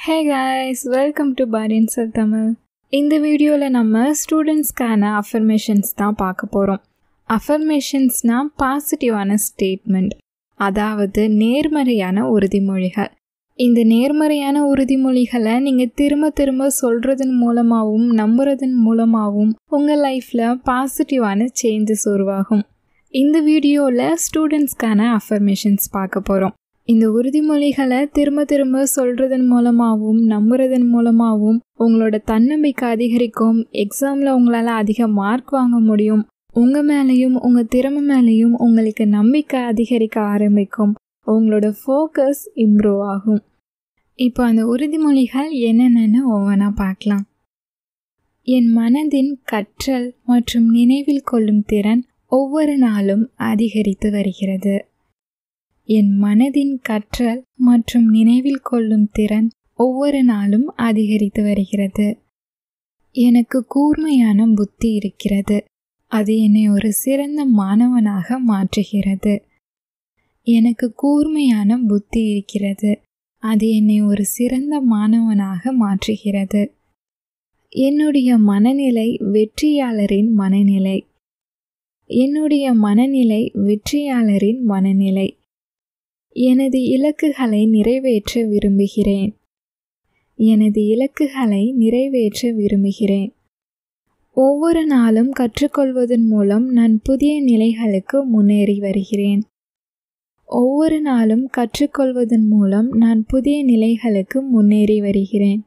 Hey guys, welcome to Body&Soul Tamil. இந்த வீடியோவில் நம்ம ஸ்டூடெண்ட்ஸ்க்கான அஃபர்மேஷன்ஸ் தான் பார்க்க போகிறோம். அஃபர்மேஷன்ஸ்னால் பாசிட்டிவான ஸ்டேட்மெண்ட், அதாவது நேர்மறையான உறுதிமொழிகள். இந்த நேர்மறையான உறுதிமொழிகளை நீங்கள் திரும்ப திரும்ப சொல்கிறதன் மூலமாகவும் நம்புறதன் மூலமாகவும் உங்கள் லைஃப்பில் பாசிட்டிவான சேஞ்சஸ் உருவாகும். இந்த வீடியோவில் ஸ்டூடெண்ட்ஸ்க்கான அஃபர்மேஷன்ஸ் பார்க்க போகிறோம். இந்த உறுதிமொழிகளை திரும்ப திரும்ப சொல்கிறதன் மூலமாகவும் நம்புறதன் மூலமாகவும் உங்களோட தன்னம்பிக்கை அதிகரிக்கும். எக்ஸாமில் உங்களால் அதிக மார்க் வாங்க முடியும். உங்கள் மேலேயும் உங்கள் திறமை மேலேயும் உங்களுக்கு நம்பிக்கை அதிகரிக்க ஆரம்பிக்கும். உங்களோட ஃபோக்கஸ் இம்ப்ரூவ் ஆகும். இப்போ அந்த உறுதிமொழிகள் என்னென்னு ஒவ்வொன்றா பார்க்கலாம். என் மனதின் கற்றல் மற்றும் நினைவில் கொள்ளும் திறன் ஒவ்வொரு நாளும் அதிகரித்து வருகிறது. என் மனதின் கற்றல் மற்றும் நினைவில் கொள்ளும் திறன் ஒவ்வொரு நாளும் அதிகரித்து வருகிறது. எனக்கு கூர்மையான புத்தி இருக்கிறது. அது என்னை ஒரு சிறந்த மாணவனாக மாற்றுகிறது. எனக்கு கூர்மையான புத்தி இருக்கிறது. அது என்னை ஒரு சிறந்த மாணவனாக மாற்றுகிறது. என்னுடைய மனநிலை வெற்றியாளரின் மனநிலை. என்னுடைய மனநிலை வெற்றியாளரின் மனநிலை. எனது இலக்குகளை நிறைவேற்ற விரும்புகிறேன். எனது இலக்குகளை நிறைவேற்ற விரும்புகிறேன். ஒவ்வொரு நாளும் கற்றுக்கொள்வதன் மூலம் நான் புதிய நிலைகளுக்கு முன்னேறி வருகிறேன். ஒவ்வொரு நாளும் கற்றுக்கொள்வதன் மூலம் நான் புதிய நிலைகளுக்கு முன்னேறி வருகிறேன்.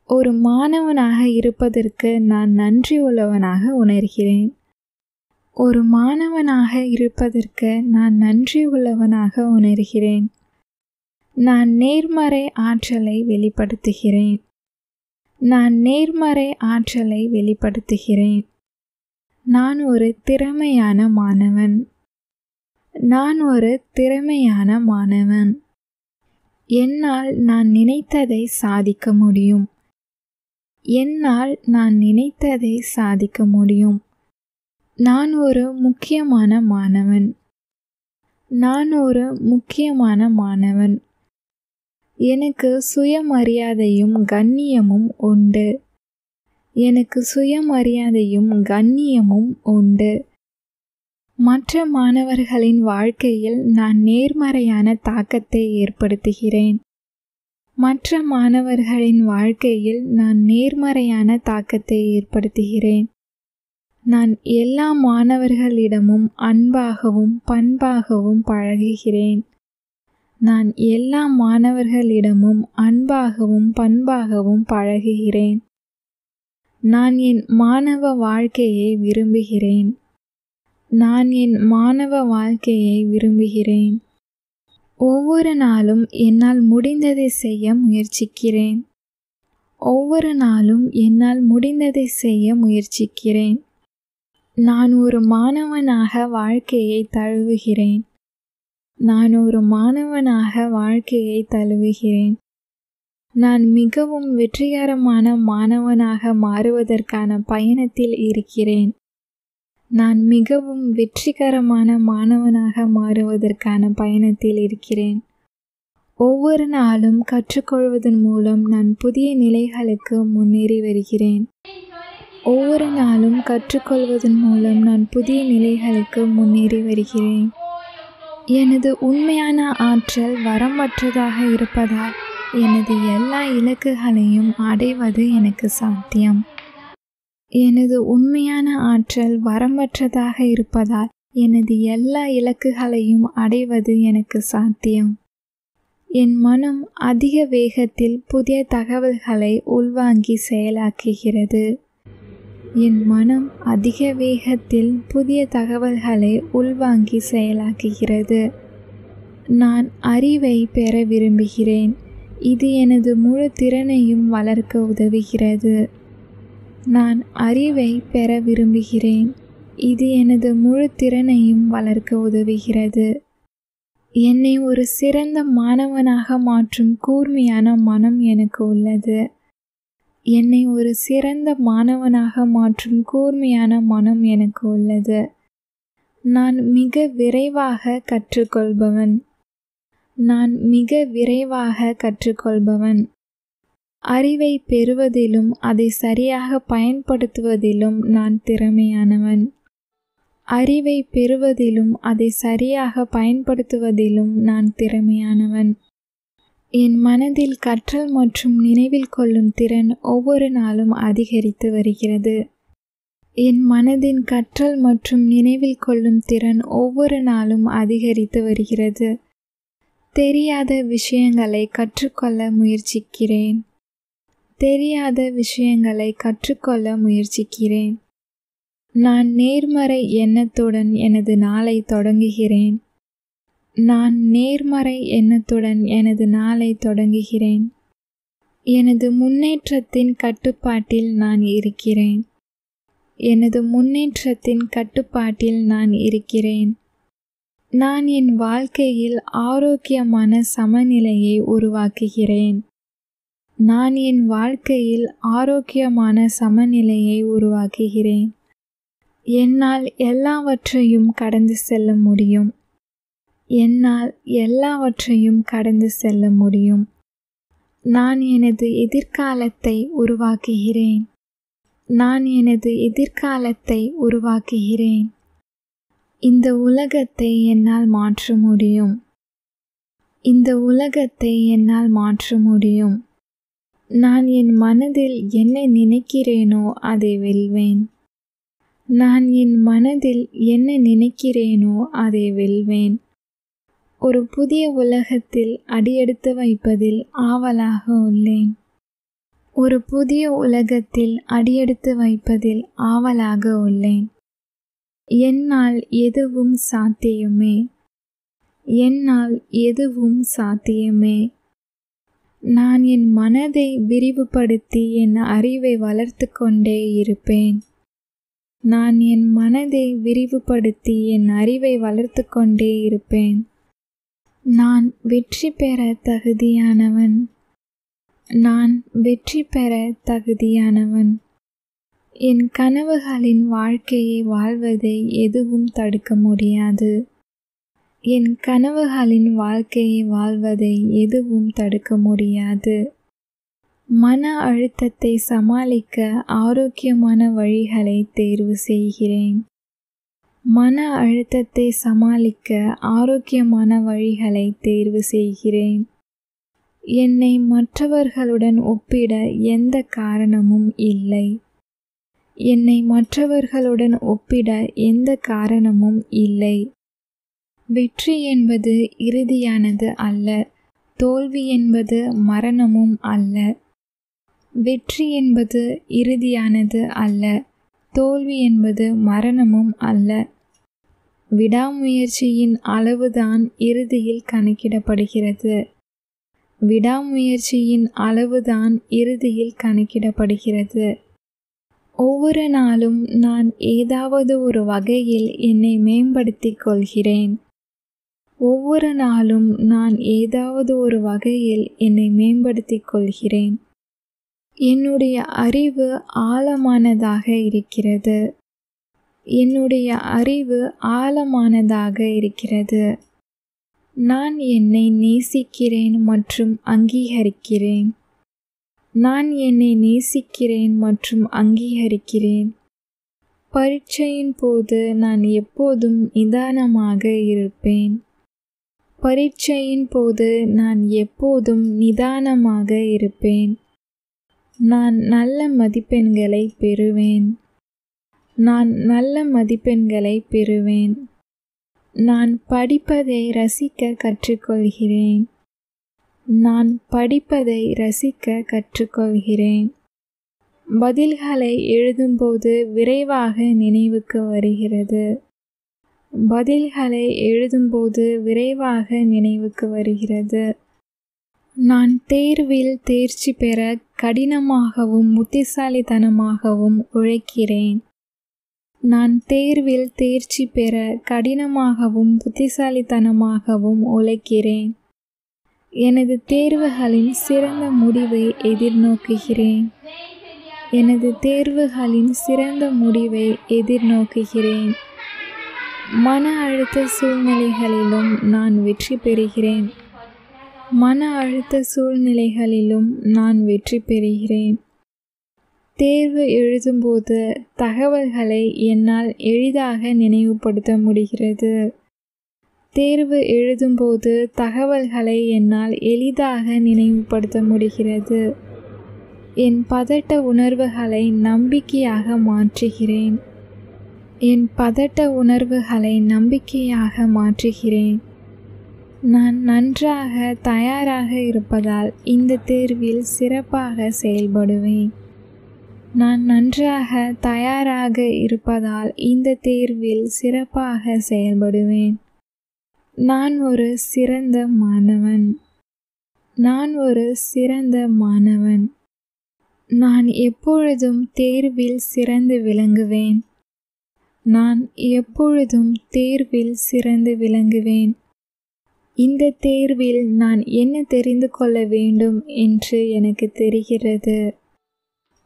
ஒரு மாணவனாக இருப்பதற்கு நான் நன்றி உள்ளவனாக உணர்கிறேன். ஒரு மாணவனாக இருப்பதற்கு நான் நன்றி உள்ளவனாக உணர்கிறேன். நான் நேர்மறை ஆற்றலை வெளிப்படுத்துகிறேன். நான் நேர்மறை ஆற்றலை வெளிப்படுத்துகிறேன். நான் ஒரு திறமையான மாணவன். நான் ஒரு திறமையான மாணவன். என்னால் நான் நினைத்ததை சாதிக்க முடியும். என்னால் நான் நினைத்ததை சாதிக்க முடியும். நான் ஒரு முக்கியமான மாணவன். நான் ஒரு முக்கியமான மாணவன். எனக்கு சுயமரியாதையும் கண்ணியமும் உண்டு. எனக்கு சுயமரியாதையும் கண்ணியமும் உண்டு. மற்ற மாணவர்களின் வாழ்க்கையில் நான் நேர்மறையான தாக்கத்தை ஏற்படுத்துகிறேன். மற்ற மாணவர்களின் வாழ்க்கையில் நான் நேர்மறையான தாக்கத்தை ஏற்படுத்துகிறேன். நான் எல்லா மாணவர்களிடமும் அன்பாகவும் பண்பாகவும் பழகுகிறேன். நான் எல்லா மாணவர்களிடமும் அன்பாகவும் பண்பாகவும் பழகுகிறேன். நான் என் மாணவ வாழ்க்கையை விரும்புகிறேன். நான் என் மாணவ வாழ்க்கையை விரும்புகிறேன். ஒவ்வொரு நாளும் என்னால் முடிந்ததை செய்ய முயற்சிக்கிறேன். ஒவ்வொரு நாளும் என்னால் முடிந்ததை செய்ய முயற்சிக்கிறேன். நான் ஒரு மாணவனாக வாழ்க்கையை தழுவுகிறேன். நான் ஒரு மாணவனாக வாழ்க்கையை தழுவுகிறேன். நான் மிகவும் வெற்றிகரமான மாணவனாக மாறுவதற்கான பயணத்தில் இருக்கிறேன். நான் மிகவும் வெற்றிகரமான மாணவனாக மாறுவதற்கான பயணத்தில் இருக்கிறேன். ஒவ்வொரு நாளும் கற்றுக்கொள்வதன் மூலம் நான் புதிய நிலைகளுக்கு முன்னேறி வருகிறேன். ஒவ்வொரு நாளும் கற்றுக்கொள்வதன் மூலம் நான் புதிய நிலைகளுக்கு முன்னேறி வருகிறேன். எனது உண்மையான ஆற்றல் வரம்பற்றதாக இருப்பதால் எனது எல்லா இலக்குகளையும் அடைவது எனக்கு சாத்தியம். எனது உண்மையான ஆற்றல் வரம்பற்றதாக இருப்பதால் எனது எல்லா இலக்குகளையும் அடைவது எனக்கு சாத்தியம். என் மனம் அதிக வேகத்தில் புதிய தகவல்களை உள்வாங்கி செயலாக்குகிறது. என் மனம் அதிக வேகத்தில் புதிய தகவல்களை உள்வாங்கி செயலாக்குகிறது. நான் அறிவை பெற விரும்புகிறேன். இது எனது முழு திறனையும் வளர்க்க உதவுகிறது. நான் அறிவை பெற விரும்புகிறேன். இது எனது முழு திறனையும் வளர்க்க உதவுகிறது. என்னை ஒரு சிறந்த மாணவனாக மாற்றும் கூர்மையான மனம் எனக்கு உள்ளது. என்னை ஒரு சிறந்த மாணவனாக மாற்றும் கூர்மையான மனம் எனக்கு உள்ளது. நான் மிக விரைவாக கற்றுக்கொள்பவன். நான் மிக விரைவாக கற்றுக்கொள்பவன். அறிவை பெறுவதிலும் அதை சரியாக பயன்படுத்துவதிலும் நான் திறமையானவன். அறிவை பெறுவதிலும் அதை சரியாக பயன்படுத்துவதிலும் நான் திறமையானவன். என் மனதில் கற்றல் மற்றும் நினைவில் கொள்ளும் திறன் ஒவ்வொரு நாளும் அதிகரித்து வருகிறது. என் மனதின் கற்றல் மற்றும் நினைவில் கொள்ளும் திறன் ஒவ்வொரு நாளும் அதிகரித்து வருகிறது. தெரியாத விஷயங்களை கற்றுக்கொள்ள முயற்சிக்கிறேன். தெரியாத விஷயங்களை கற்றுக்கொள்ள முயற்சிக்கிறேன். நான் நேர்மறை எண்ணத்துடன் எனது நாளை தொடங்குகிறேன். நான் நேர்மறை எண்ணத்துடன் எனது நாளை தொடங்குகிறேன். எனது முன்னேற்றத்தின் கட்டுப்பாட்டில் நான் இருக்கிறேன். எனது முன்னேற்றத்தின் கட்டுப்பாட்டில் நான் இருக்கிறேன். நான் என் வாழ்க்கையில் ஆரோக்கியமான சமநிலையை உருவாக்குகிறேன். நான் என் வாழ்க்கையில் ஆரோக்கியமான சமநிலையை உருவாக்குகிறேன். என்னால் எல்லாவற்றையும் கடந்து செல்ல முடியும். என்னால் எல்லாவற்றையும் கடந்து செல்ல முடியும். நான் எனது எதிர்காலத்தை உருவாக்குகிறேன். நான் எனது எதிர்காலத்தை உருவாக்குகிறேன். இந்த உலகத்தை என்னால் மாற்ற முடியும். இந்த உலகத்தை என்னால் மாற்ற முடியும். நான் என் மனதில் என்ன நினைக்கிறேனோ அதை வெல்வேன். நான் என் மனதில் என்ன நினைக்கிறேனோ அதை வெல்வேன். ஒரு புதிய உலகத்தில் அடியெடுத்து வைப்பதில் ஆவலாக உள்ளேன். ஒரு புதிய உலகத்தில் அடியெடுத்து வைப்பதில் ஆவலாக உள்ளேன். என்னால் எதுவும் சாத்தியமே. என்னால் எதுவும் சாத்தியமே. நான் என் மனதை விரிவுபடுத்தி என் அறிவை வளர்த்து கொண்டே இருப்பேன். நான் என் மனதை விரிவுபடுத்தி என் அறிவை வளர்த்து கொண்டே இருப்பேன். நான் வெற்றி பெற தகுதியானவன். நான் வெற்றி பெற தகுதியானவன். என் கனவுகளின் வாழ்க்கையை வாழ்வதை எதுவும் தடுக்க முடியாது. என் கனவுகளின் வாழ்க்கையை வாழ்வதை எதுவும் தடுக்க முடியாது. மன அழுத்தத்தை சமாளிக்க ஆரோக்கியமான வழிகளை தேர்வு செய்கிறேன். மன அழுத்தத்தை சமாளிக்க ஆரோக்கியமான வழிகளை தேர்வு செய்கிறேன். என்னை மற்றவர்களுடன் ஒப்பிட எந்த காரணமும் இல்லை. என்னை மற்றவர்களுடன் ஒப்பிட எந்த காரணமும் இல்லை. வெற்றி என்பது இறுதியானது அல்ல. தோல்வி என்பது மரணமும் அல்ல. வெற்றி என்பது இறுதியானது அல்ல. தோல்வி என்பது மரணமும் அல்ல. விடாமுயற்சியின் அளவுதான் இறுதியில் கணக்கிடப்படுகிறது. விடாமுயற்சியின் அளவுதான் இறுதியில் கணக்கிடப்படுகிறது. ஒவ்வொரு நாளும் நான் ஏதாவது ஒரு வகையில் என்னை மேம்படுத்திக் கொள்கிறேன். ஒவ்வொரு நாளும் நான் ஏதாவது ஒரு வகையில் என்னை மேம்படுத்திக் கொள்கிறேன். என்னுடைய அறிவு ஆழமானதாக இருக்கிறது. என்னுடைய அறிவு ஆழமானதாக இருக்கிறது. நான் என்னை நேசிக்கிறேன் மற்றும் அங்கீகரிக்கிறேன். நான் என்னை நேசிக்கிறேன் மற்றும் அங்கீகரிக்கிறேன். பரீட்சையின் போது நான் எப்போதும் நிதானமாக இருப்பேன். பரீட்சையின் போது நான் எப்போதும் நிதானமாக இருப்பேன். நான் நல்ல மதிப்பெண்களை பெறுவேன். நான் நல்ல மதிப்பெண்களை பெறுவேன். நான் படிப்பதை ரசிக்க கற்றுக்கொள்கிறேன். நான் படிப்பதை ரசிக்க கற்றுக்கொள்கிறேன். பதில்களை எழுதும்போது விரைவாக நினைவுக்கு வருகிறது. பதில்களை எழுதும்போது விரைவாக நினைவுக்கு வருகிறது. நான் தேர்வில் தேர்ச்சி பெற கடினமாகவும் புத்திசாலித்தனமாகவும் உழைக்கிறேன். நான் தேர்வில் தேர்ச்சி பெற கடினமாகவும் புத்திசாலித்தனமாகவும் உழைக்கிறேன். எனது தேர்வுகளின் சிறந்த முடிவை எதிர்நோக்குகிறேன். எனது தேர்வுகளின் சிறந்த முடிவை எதிர்நோக்குகிறேன். மன அழுத்த சூழ்நிலைகளிலும் நான் வெற்றி பெறுகிறேன். மன அழுத்த சூழ்நிலைகளிலும் நான் வெற்றி பெறுகிறேன். தேர்வு எழுதும்போது தகவல்களை என்னால் எளிதாக நினைவுபடுத்த முடிகிறது. தேர்வு எழுதும்போது தகவல்களை என்னால் எளிதாக நினைவுபடுத்த முடிகிறது. என் பதட்ட உணர்வுகளை நம்பிக்கையாக மாற்றுகிறேன். என் பதட்ட உணர்வுகளை நம்பிக்கையாக மாற்றுகிறேன். நான் நன்றாக தயாராக இருப்பதால் இந்த தேர்வில் சிறப்பாக செயல்படுவேன். நான் நன்றாக தயாராக இருப்பதால் இந்த தேர்வில் சிறப்பாக செயல்படுவேன். நான் ஒரு சிறந்த மாணவன். நான் ஒரு சிறந்த மாணவன். நான் எப்பொழுதும் தேர்வில் சிறந்து விளங்குவேன். நான் எப்பொழுதும் தேர்வில் சிறந்து விளங்குவேன். இந்த தேர்வில் நான் என்ன தெரிந்து கொள்ள வேண்டும் என்று எனக்கு தெரிகிறது.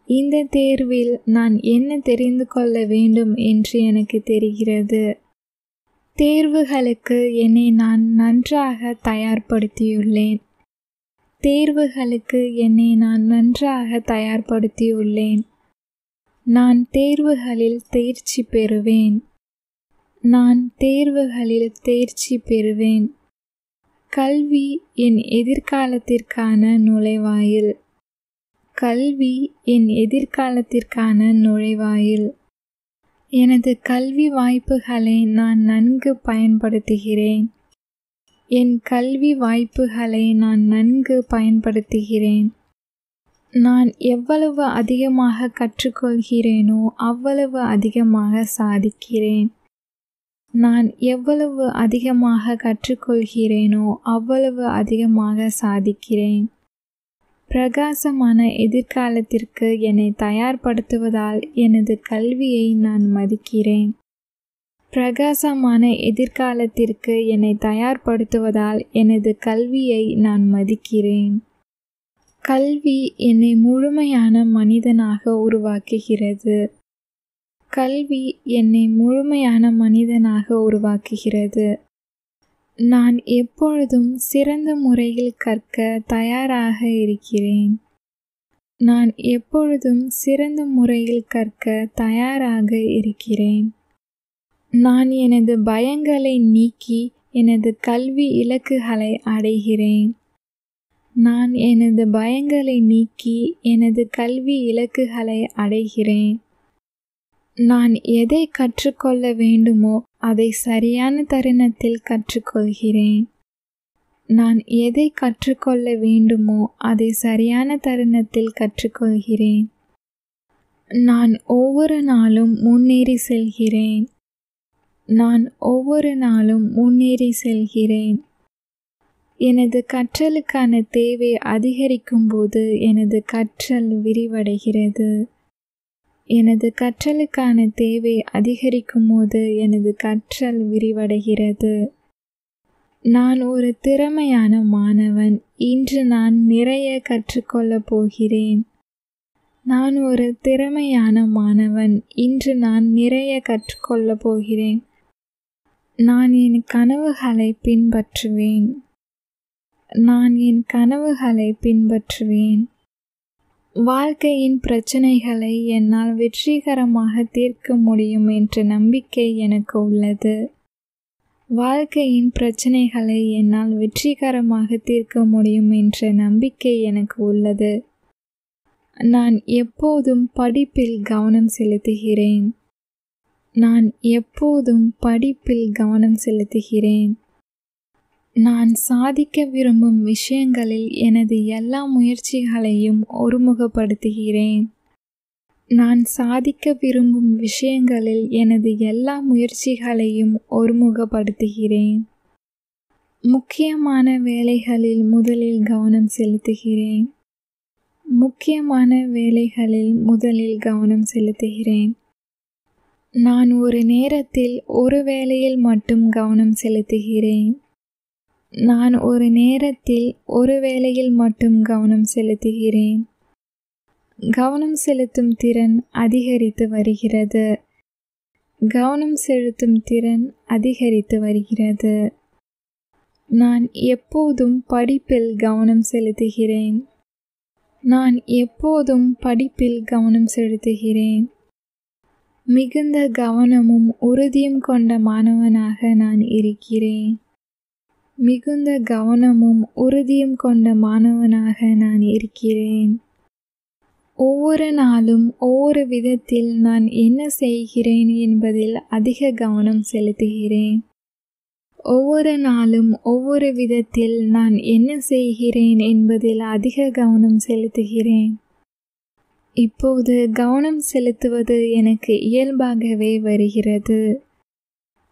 இந்த தேர்வில் நான் என்ன தெரிந்து கொள்ள வேண்டும் என்று எனக்கு தெரிகிறது. தேர்வுகளுக்கு என்னை நான் நன்றாக தயார்படுத்தியுள்ளேன். தேர்வுகளுக்கு என்னை நான் நன்றாக தயார்படுத்தியுள்ளேன். நான் தேர்வுகளில் தேர்ச்சி பெறுவேன். நான் தேர்வுகளில் தேர்ச்சி பெறுவேன். கல்வி என் எதிர்காலத்திற்கான நுழைவாயில். கல்வி என் எதிர்காலத்திற்கான நுழைவாயில். எனது கல்வி வாய்ப்புகளை நான் நன்கு பயன்படுத்துகிறேன். என் கல்வி வாய்ப்புகளை நான் நன்கு பயன்படுத்துகிறேன். நான் எவ்வளவு அதிகமாக கற்றுக்கொள்கிறேனோ அவ்வளவு அதிகமாக சாதிக்கிறேன். நான் எவ்வளவு அதிகமாக கற்றுக்கொள்கிறேனோ அவ்வளவு அதிகமாக சாதிக்கிறேன். பிரகாசமான எதிர்காலத்திற்கு என்னை தயார்படுத்துவதால் எனது கல்வியை நான் மதிக்கிறேன். பிரகாசமான எதிர்காலத்திற்கு என்னை தயார்படுத்துவதால் எனது கல்வியை நான் மதிக்கிறேன். கல்வி என்னை முழுமையான மனிதனாக உருவாக்குகிறது. கல்வி என்னை முழுமையான மனிதனாக உருவாக்குகிறது. நான் எப்பொழுதும் சிறந்த முறையில் கற்க தயாராக இருக்கிறேன். நான் எப்பொழுதும் சிறந்த முறையில் கற்க தயாராக இருக்கிறேன். நான் எனது பயங்களை நீக்கி எனது கல்வி இலக்குகளை அடைகிறேன். நான் எனது பயங்களை நீக்கி எனது கல்வி இலக்குகளை அடைகிறேன். நான் எதை கற்றுக்கொள்ள வேண்டுமோ அதை சரியான தருணத்தில் கற்றுக்கொள்கிறேன். நான் எதை கற்றுக்கொள்ள வேண்டுமோ அதை சரியான தருணத்தில் கற்றுக்கொள்கிறேன். நான் ஒவ்வொரு நாளும் முன்னேறி செல்கிறேன். நான் ஒவ்வொரு நாளும் முன்னேறி செல்கிறேன். எனது கற்றலுக்கான தேவை அதிகரிக்கும் போது எனது கற்றல் விரிவடைகிறது. எனது கற்றலுக்கான தேவை அதிகரிக்கும் போது எனது கற்றல் விரிவடைகிறது. நான் ஒரு திறமையான மாணவன். இன்று நான் நிறைய கற்றுக்கொள்ளப் போகிறேன். நான் ஒரு திறமையான மாணவன். இன்று நான் நிறைய கற்றுக்கொள்ளப் போகிறேன். நான் என் கனவுகளை பின்பற்றுவேன். நான் என் கனவுகளை பின்பற்றுவேன். வாழ்க்கையின் பிரச்சனைகளை என்னால் வெற்றிகரமாக தீர்க்க முடியும் என்ற நம்பிக்கை எனக்கு உள்ளது. வாழ்க்கையின் பிரச்சனைகளை என்னால் வெற்றிகரமாக தீர்க்க முடியும் என்ற நம்பிக்கை எனக்கு உள்ளது. நான் எப்போதும் படிப்பில் கவனம் செலுத்துகிறேன். நான் எப்போதும் படிப்பில் கவனம் செலுத்துகிறேன். நான் சாதிக்க விரும்பும் விஷயங்களில் எனது எல்லா முயற்சிகளையும் ஒருமுகப்படுத்துகிறேன். நான் சாதிக்க விரும்பும் விஷயங்களில் எனது எல்லா முயற்சிகளையும் ஒருமுகப்படுத்துகிறேன். முக்கியமான வேலைகளில் முதலில் கவனம் செலுத்துகிறேன். முக்கியமான வேலைகளில் முதலில் கவனம் செலுத்துகிறேன். நான் ஒரு நேரத்தில் ஒரு வேலையில் மட்டும் கவனம் செலுத்துகிறேன். நான் ஒரு நேரத்தில் ஒரு வேலையில் மட்டும் கவனம் செலுத்துகிறேன். கவனம் செலுத்தும் திறன் அதிகரித்து வருகிறது. கவனம் செலுத்தும் திறன் அதிகரித்து வருகிறது. நான் எப்போதும் படிப்பில் கவனம் செலுத்துகிறேன். நான் எப்போதும் படிப்பில் கவனம் செலுத்துகிறேன். மிகுந்த கவனமும் உறுதியும் கொண்ட மாணவனாக நான் இருக்கிறேன். மிகுந்த கவனமும் உறுதியும் கொண்ட மாணவனாக நான் இருக்கிறேன். ஒவ்வொரு நாளும் ஒவ்வொரு விதத்தில் நான் என்ன செய்கிறேன் என்பதில் அதிக கவனம் செலுத்துகிறேன். ஒவ்வொரு நாளும் ஒவ்வொரு விதத்தில் நான் என்ன செய்கிறேன் என்பதில் அதிக கவனம் செலுத்துகிறேன். இப்போது கவனம் செலுத்துவது எனக்கு இயல்பாகவே வருகிறது.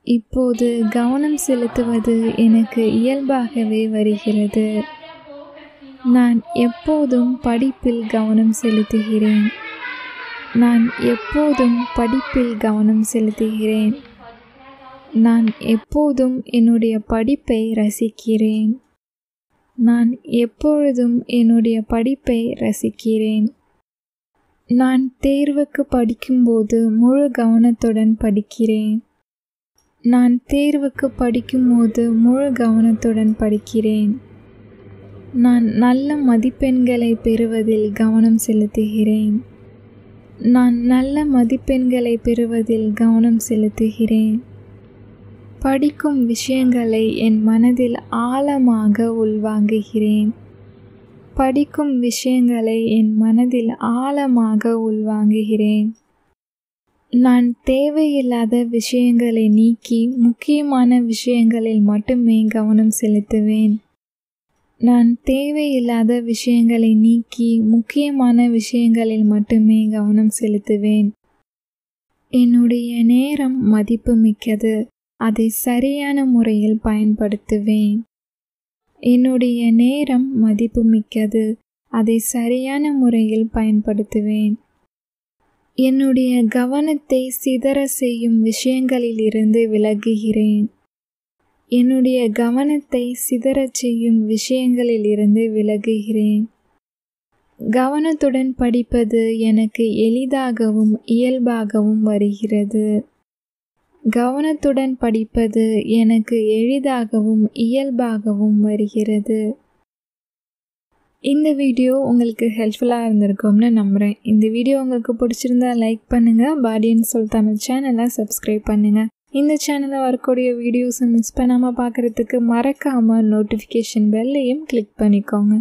இப்போது கவனம் செலுத்துவது எனக்கு இயல்பாகவே வருகிறது. நான் எப்போதும் படிப்பில் கவனம் செலுத்துகிறேன். நான் எப்போதும் படிப்பில் கவனம் செலுத்துகிறேன். நான் எப்போதும் என்னுடைய படிப்பை ரசிக்கிறேன். நான் எப்பொழுதும் என்னுடைய படிப்பை ரசிக்கிறேன். நான் தேர்வுக்கு படிக்கும்போது முழு கவனத்துடன் படிக்கிறேன். நான் தேர்வுக்கு படிக்கும்போது முழு கவனத்துடன் படிக்கிறேன். நான் நல்ல மதிப்பெண்களை பெறுவதில் கவனம் செலுத்துகிறேன். நான் நல்ல மதிப்பெண்களை பெறுவதில் கவனம் செலுத்துகிறேன். படிக்கும் விஷயங்களை என் மனதில் ஆழமாக உள்வாங்குகிறேன். படிக்கும் விஷயங்களை என் மனதில் ஆழமாக உள்வாங்குகிறேன். நான் தேவையில்லாத விஷயங்களை நீக்கி முக்கியமான விஷயங்களில் மட்டுமே கவனம் செலுத்துவேன். நான் தேவையில்லாத விஷயங்களை நீக்கி முக்கியமான விஷயங்களில் மட்டுமே கவனம் செலுத்துவேன். என்னுடைய நேரம் மதிப்புமிக்கது. அதை சரியான முறையில் பயன்படுத்துவேன். என்னுடைய நேரம் மதிப்புமிக்கது. அதை சரியான முறையில் பயன்படுத்துவேன். என்னுடைய கவனத்தை சிதற செய்யும் விஷயங்களிலிருந்து விலகுகிறேன். என்னுடைய கவனத்தை சிதறச் செய்யும் விஷயங்களிலிருந்து விலகுகிறேன். கவனத்துடன் படிப்பது எனக்கு எளிதாகவும் இயல்பாகவும் வருகிறது. கவனத்துடன் படிப்பது எனக்கு எளிதாகவும் இயல்பாகவும் வருகிறது. இந்த வீடியோ உங்களுக்கு ஹெல்ப்ஃபுல்லாக இருந்திருக்கும்னு நம்புகிறேன். இந்த வீடியோ உங்களுக்கு பிடிச்சிருந்தா லைக் பண்ணுங்கள். Body&Soul தமிழ் சேனலை சப்ஸ்கிரைப் பண்ணுங்கள். இந்த சேனலில் வரக்கூடிய வீடியோஸை மிஸ் பண்ணாமல் பார்க்குறதுக்கு மறக்காமல் நோட்டிஃபிகேஷன் பெல்லையும் கிளிக் பண்ணிக்கோங்க.